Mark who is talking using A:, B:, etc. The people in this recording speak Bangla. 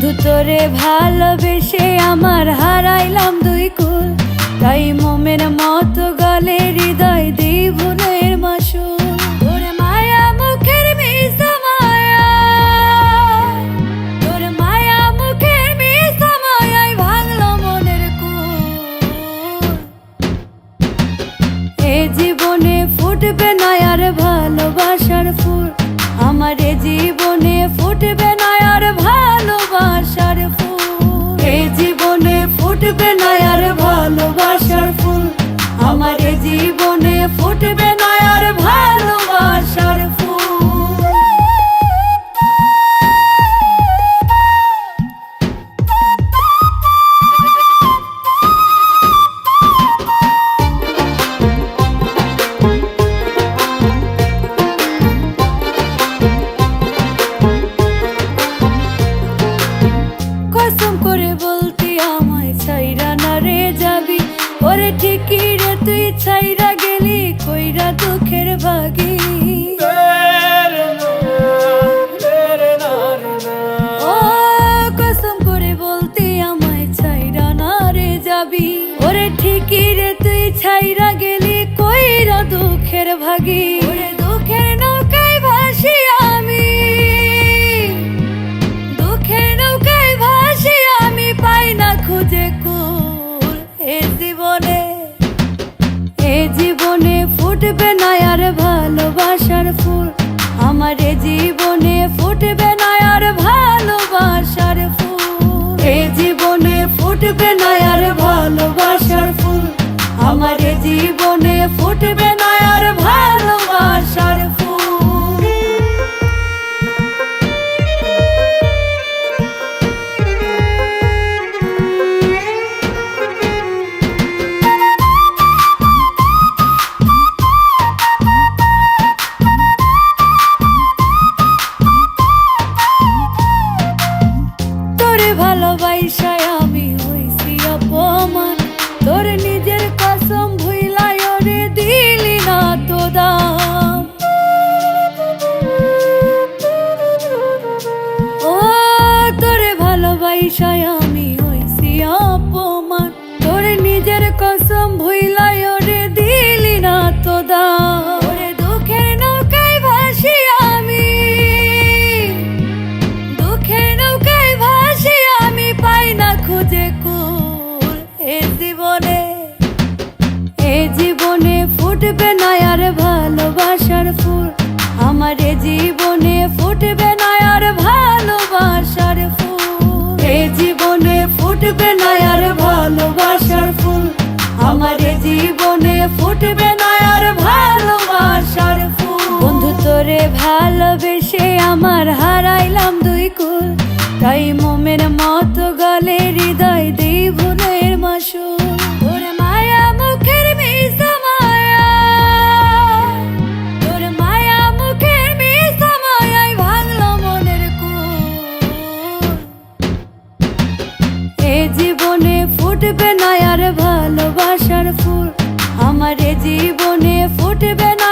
A: বন্ধু তোরে ভালোবেসে আমার হারাইলাম দুই কুল, তাই মোমের মতো গলে হৃদয় দ্বিগুণের মাসুল। তোর মায়া মুখের মিশা মায়া, তোর মায়া মুখের মিশা মায়ায় ভাঙলো মনের কুল। এ জীবনে ফুটবে না আর ভালোবাসার ফুল, আমার এ জীবনে ফুটবে না আর ভালোবাসার ফুল। এ জীবনে ফুটবে না আর ভালোবাসার ফুল, আমার এ জীবনে ফুটবে না আর ভালোবাসার ফুল। কসম করে বলতি আমায় ছাইরা না রে যাবি, ওরে ঠিকই রে তুই ছাইরা গেলি কইরা দুঃখের ভাগি। ও কসম করে বলতি আমায় ছাইরা না রে যাবি, ওরে ঠিকই রে তুই ছাইরা গেলি কইরা দুঃখের ভাগি। ওরে দুঃখের নৌকায় ভাসি আমি, দুঃখের নৌকায় ভাসি আমি, পাই না খুঁজে কুল। এ জীবনে, এ জীবনে ফুটবে না আর ভালোবাসার ফুল, আমার এ জীবনে ফুটবে না আর ভালোবাসার ফুল। এ জীবনে ফুটবে না আর ভালোবাসার ফুল, আমার এ জীবনে ফুটবে না আর ভালোবাসার ফুল। তোরে ভালোবাসায় আমি হইছি অপমান, তোর নিজের কসম ভুইলাই ওরে দিলি না তো দাম। ও তোরে ভালোবাসায় আমি হইছি অপমান, তোর নিজের কসম ভুইলাই ওরে দিলি না তো দাম। ওরে দুঃখের নৌকায় ভাসি আমি, দুঃখের নৌকায় ভাসি আমি, পাই না খুঁজে কুল। এ জীবনে, এ জীবনে ফুটবে না আর ভালোবাসার ফুল, আমার এ জীবনে ফুটবে না আর ভালোবাসার ফুল। এ জীবনে ফুটবে না আর ভালোবাসার ফুল, আমার এ জীবনে ফুটবে না আর ভালোবাসার ফুল। বন্ধু তোরে ভালোবেসে আমার হারাইলাম দুই কুল, তাই মোমের মতো গলে হৃদয় দ্বিগুণের মাসুল। তোর মায়া মুখের মিশা মায়া, তোর মায়া মুখের মিশা মায়ায় ভাঙলো মনের কুল। এ জীবনে ফুটবে না আর ভালোবাসার ফুল, আমার এ জীবনে ফুটবে না